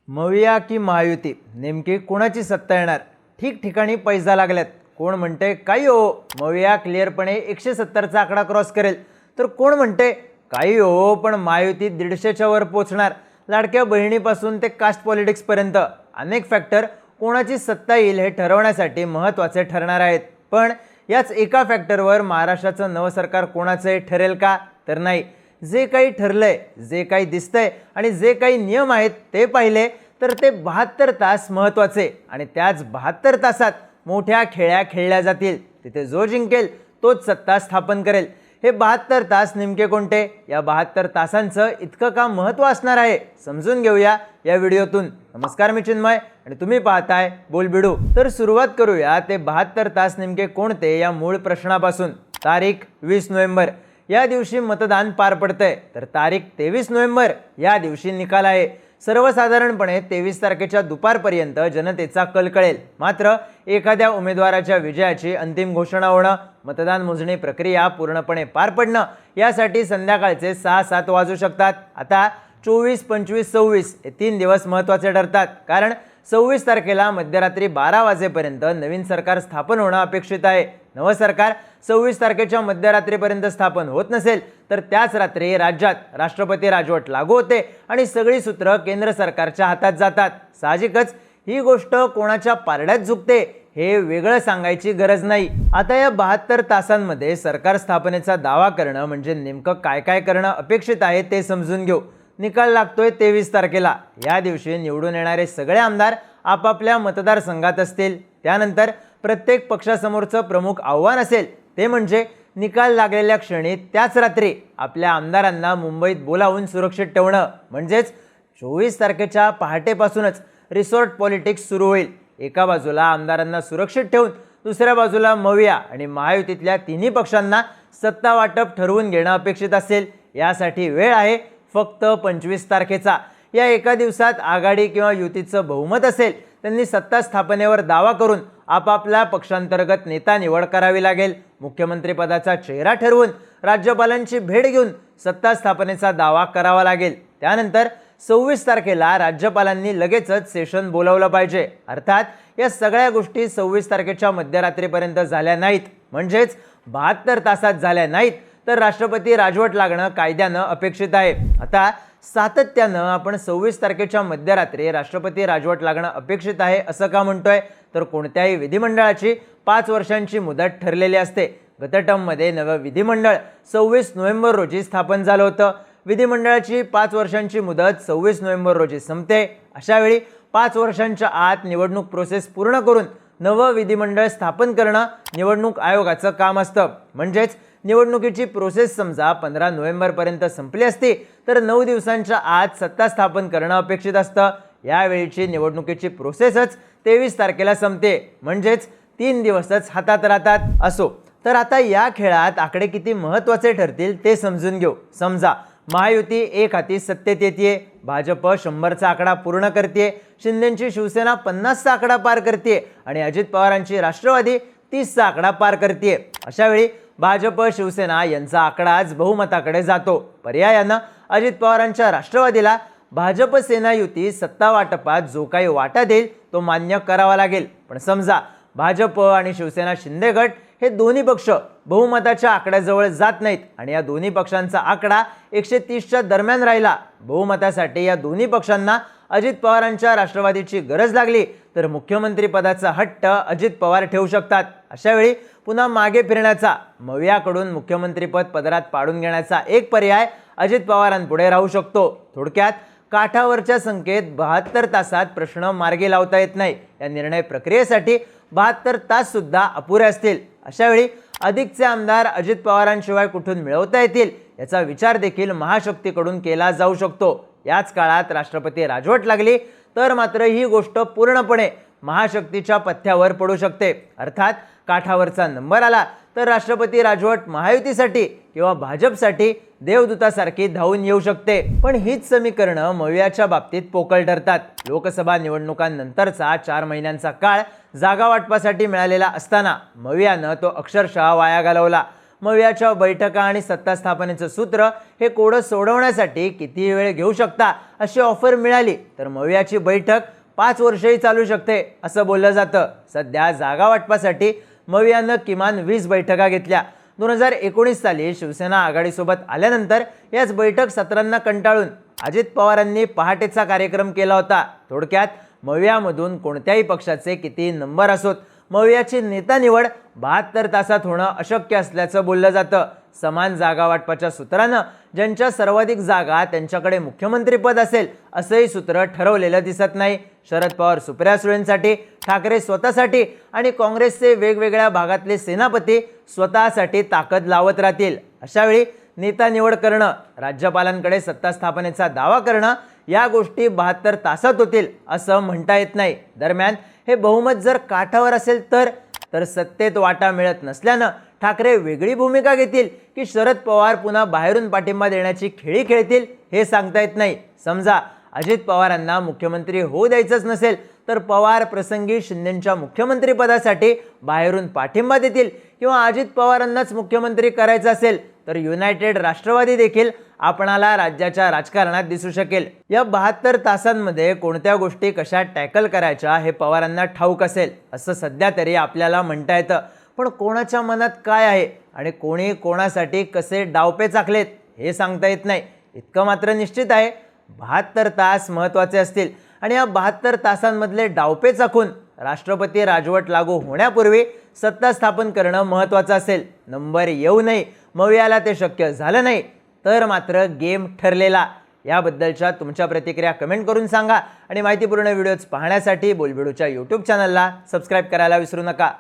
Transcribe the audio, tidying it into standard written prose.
मविया की महायुती नेमकी कोणाची सत्ता येणार? ठिकठिकाणी पैजा लागल्यात. कोण म्हणते काही हो मविया क्लिअरपणे 170चा आकडा क्रॉस करेल, तर कोण म्हणते काही हो पण महायुती 150च्या वर पोहोचणार. लाडक्या बहिणीपासून ते कास्ट पॉलिटिक्स पर्यंत अनेक फॅक्टर कोणाची सत्ता येईल हे ठरवण्यासाठी महत्त्वाचे ठरणार आहेत. पण याच एका फॅक्टरवर महाराष्ट्राचं नवं सरकार कोणाचं ठरेल का? तर नाही. जे काही ठरलंय, जे काही दिसतंय आणि जे काही नियम आहेत ते पाहिले तर ते 72 तास महत्त्वाचे आणि त्याच 72 तासात मोठ्या खेळ्या खेळल्या जातील. तिथे जो जिंकेल तोच सत्ता स्थापन करेल. हे 72 तास नेमके कोणते? या 72 तासांचं इतकं का महत्त्व असणार आहे समजून घेऊया या व्हिडिओतून. नमस्कार, मी चिन्मय आणि तुम्ही पाहताय बोलबिडू. तर सुरुवात करूया ते 72 तास नेमके कोणते या मूळ प्रश्नापासून. तारीख 20 नोव्हेंबर या दिवशी मतदान पार पडतंय, तर तारीख 23 नोव्हेंबर या दिवशी निकाल आहे. सर्वसाधारणपणे 23 तारखेच्या दुपारपर्यंत जनतेचा कल कळेल. मात्र एखाद्या उमेदवाराच्या विजयाची अंतिम घोषणा होणं, मतदान मोजणी प्रक्रिया पूर्णपणे पार पडणं यासाठी संध्याकाळचे 6-7 वाजू शकतात. आता 24, 25, 26 हे 3 दिवस महत्त्वाचे ठरतात, कारण 26 तारखेला मध्यरात्री 12 वाजेपर्यंत नवीन सरकार स्थापन होणं अपेक्षित आहे. नवं सरकार 26 तारखेच्या मध्यरात्रीपर्यंत स्थापन होत नसेल तर त्याच रात्री राज्यात राष्ट्रपती राजवट लागू होते आणि सगळी सूत्र केंद्र सरकारच्या हातात जातात. साहजिकच ही गोष्ट कोणाच्या पारड्यात झुकते हे वेगळं सांगायची गरज नाही. आता या 72 तासांमध्ये सरकार स्थापनेचा दावा करणं म्हणजे नेमकं काय काय करणं अपेक्षित आहे ते समजून घेऊ. निकाल लागतोय 23 तारखेला. या दिवशी निवडून येणारे सगळे आमदार आपापल्या मतदारसंघात असतील. त्यानंतर प्रत्येक पक्षासमोरचं प्रमुख आव्हान असेल ते म्हणजे निकाल लागलेल्या क्षणी त्याच रात्री आपल्या आमदारांना मुंबईत बोलावून सुरक्षित ठेवणं. म्हणजेच 24 तारखेच्या पहाटेपासूनच रिसॉर्ट पॉलिटिक्स सुरू होईल. एका बाजूला आमदारांना सुरक्षित ठेवून दुसऱ्या बाजूला मविया आणि महायुतीतल्या तिन्ही पक्षांना सत्ता वाटप ठरवून घेणं अपेक्षित असेल. यासाठी वेळ आहे फक्त 25 तारखेचा. या एका दिवसात आघाडी किंवा युतीचं बहुमत असेल त्यांनी सत्ता स्थापनेवर दावा करून आपापल्या पक्षांतर्गत नेता निवड करावी लागेल. मुख्यमंत्री पदाचा चेहरा ठरवून राज्यपालांची भेट घेऊन सत्ता स्थापनेचा दावा करावा लागेल. त्यानंतर 26 तारखेला राज्यपालांनी लगेचच सेशन बोलावलं पाहिजे. अर्थात या सगळ्या गोष्टी 26 तारखेच्या मध्यरात्रीपर्यंत झाल्या नाहीत, म्हणजेच 72 तासात झाल्या नाहीत तर राष्ट्रपती राजवट लागणं कायद्यानं अपेक्षित आहे. आता सातत्यानं आपण 26 तारखेच्या मध्यरात्री राष्ट्रपती राजवट लागणं अपेक्षित आहे असं का म्हणतोय? तर कोणत्याही विधिमंडळाची 5 वर्षांची मुदत ठरलेली असते. गत टर्ममध्ये नवं विधिमंडळ 26 नोव्हेंबर रोजी स्थापन झालं होतं. विधिमंडळाची 5 वर्षांची मुदत 26 नोव्हेंबर रोजी संपते. अशावेळी 5 वर्षांच्या आत निवडणूक प्रोसेस पूर्ण करून नवं विधिमंडळ स्थापन करणं निवडणूक आयोगाचं काम असतं. म्हणजेच निवडणुकीची प्रोसेस समजा 15 नोव्हेंबरपर्यंत संपली असती तर 9 दिवसांच्या आत सत्ता स्थापन करणं अपेक्षित असतं. यावेळीची निवडणुकीची प्रोसेसच 23 तारखेला संपते, म्हणजेच 3 दिवसच हातात राहतात. असो, तर आता या खेळात आकडे किती महत्त्वाचे ठरतील ते समजून घेऊ. समजा महायुती एक हाती सत्तेत येते, भाजप 100चा आकडा पूर्ण करते, शिंदेची शिवसेना 50चा आकडा पार करते आणि अजित पवारांची राष्ट्रवादी 30चा आकडा पार करते. अशावेळी भाजप शिवसेना यांचा आकडाच बहुमताकडे जातो. पर्यायानं अजित पवारांच्या राष्ट्रवादीला भाजप सेना युती सत्ता वाटपात जो काही वाटा देईल तो मान्य करावा लागेल. पण समजा भाजप आणि शिवसेना शिंदे गट हे दोन्ही पक्ष बहुमताच्या आकड्याजवळ जात नाहीत आणि या दोन्ही पक्षांचा आकडा 130च्या दरम्यान राहिला. बहुमतासाठी या दोन्ही पक्षांना अजित पवारांच्या राष्ट्रवादीची गरज लागली तर मुख्यमंत्री पदाचा हट्ट अजित पवार ठेवू शकतात. अशावेळी पुन्हा मागे फिरण्याचा, मवियाकडून मुख्यमंत्रीपद पदरात पाडून घेण्याचा एक पर्याय अजित पवारांपुढे राहू शकतो. थोडक्यात काठावरच्या संख्येत 72 तासात प्रश्न मार्गी लावता येत नाही. या निर्णय प्रक्रियेसाठी 72 तास सुद्धा अपुरे असतील. अशावेळी अधिकचे आमदार अजित पवारांशिवाय कुठून मिळवता येतील याचा विचार देखील महाशक्तीकडून केला जाऊ शकतो. याच काळात राष्ट्रपती राजवट लागली तर मात्र ही गोष्ट पूर्णपणे महाशक्तीच्या पथ्यावर पडू शकते. अर्थात काठावरचा नंबर आला तर राष्ट्रपती राजवट महायुतीसाठी किंवा भाजपसाठी देवदूतासारखी धावून येऊ शकते. पण हीच समीकरणं मवियाच्या बाबतीत पोकळ ठरतात. लोकसभा निवडणुकांनंतरचा 4 महिन्यांचा काळ जागा वाटपासाठी मिळालेला असताना मवियानं तो अक्षरशः वाया घालवला. मवियाच्या बैठका आणि सत्ता स्थापनेचं सूत्र हे कोडं सोडवण्यासाठी किती वेळ घेऊ शकता अशी ऑफर मिळाली तर मवियाची बैठक 5 वर्षही चालू शकते असं बोललं जातं. सध्या जागा वाटपासाठी मवियानं किमान 20 बैठका घेतल्या. 2019 साली शिवसेना आघाडीसोबत आल्यानंतर याच बैठक सत्रांना कंटाळून अजित पवारांनी पहाटेचा कार्यक्रम केला होता. थोडक्यात मवियामधून कोणत्याही पक्षाचे किती नंबर असोत, मवियाची नेता निवड 72 तासात होणं अशक्य असल्याचं बोललं जातं. समान जागा वाटपाच्या सूत्रानं ज्यांच्या सर्वाधिक जागा त्यांच्याकडे मुख्यमंत्रीपद असेल असंही सूत्र ठरवलेलं दिसत नाही. शरद पवार सुप्रिया सुळेंसाठी, ठाकरे स्वतःसाठी आणि काँग्रेसचे वेगवेगळ्या भागातले सेनापती स्वतःसाठी ताकद लावत राहतील. अशावेळी नेता निवड करणं, राज्यपालांकडे सत्ता स्थापनेचा दावा करणं या गोष्टी 72 तासात होतील असं म्हणता येत नाही. दरम्यान हे बहुमत जर काठावर असेल तर सत्तेत वाटा मिळत नसल्यानं ठाकरे वेगळी भूमिका घेतील की शरद पवार पुन्हा बाहेरून पाठिंबा देण्याची खेळी खेळतील हे सांगता येत नाही. समजा अजित पवारांना मुख्यमंत्री होऊ द्यायचंच नसेल तर पवार प्रसंगी शिंदेंच्या मुख्यमंत्रीपदासाठी बाहेरून पाठिंबा देतील किंवा अजित पवारांनाच मुख्यमंत्री करायचं असेल तर युनायटेड राष्ट्रवादी देखील आपणाला राज्याच्या राजकारणात दिसू शकेल. या 72 तासांमध्ये कोणत्या गोष्टी कशा टॅकल करायच्या हे पवारांना ठाऊक असेल असं सध्या तरी आपल्याला म्हणता येतं. पण कोणाच्या मनात काय आहे आणि कोणी कोणासाठी कसे डावपेच आखलेत हे सांगता येत नाही. इतकं मात्र निश्चित आहे, 72 तास महत्त्वाचे असतील आणि या 72 तासांमधले डावपेच आखून राष्ट्रपती राजवट लागू होण्यापूर्वी सत्ता स्थापन करणं महत्त्वाचं असेल. नंबर येऊ नये, मवियाला ते शक्य झालं नाही तर मात्र गेम ठरलेला. याबद्दलच्या तुमच्या प्रतिक्रिया कमेंट करून सांगा आणि माहितीपूर्ण व्हिडिओज पाहण्यासाठी बोलबिडूच्या यूट्यूब चॅनलला सबस्क्राईब करायला विसरू नका.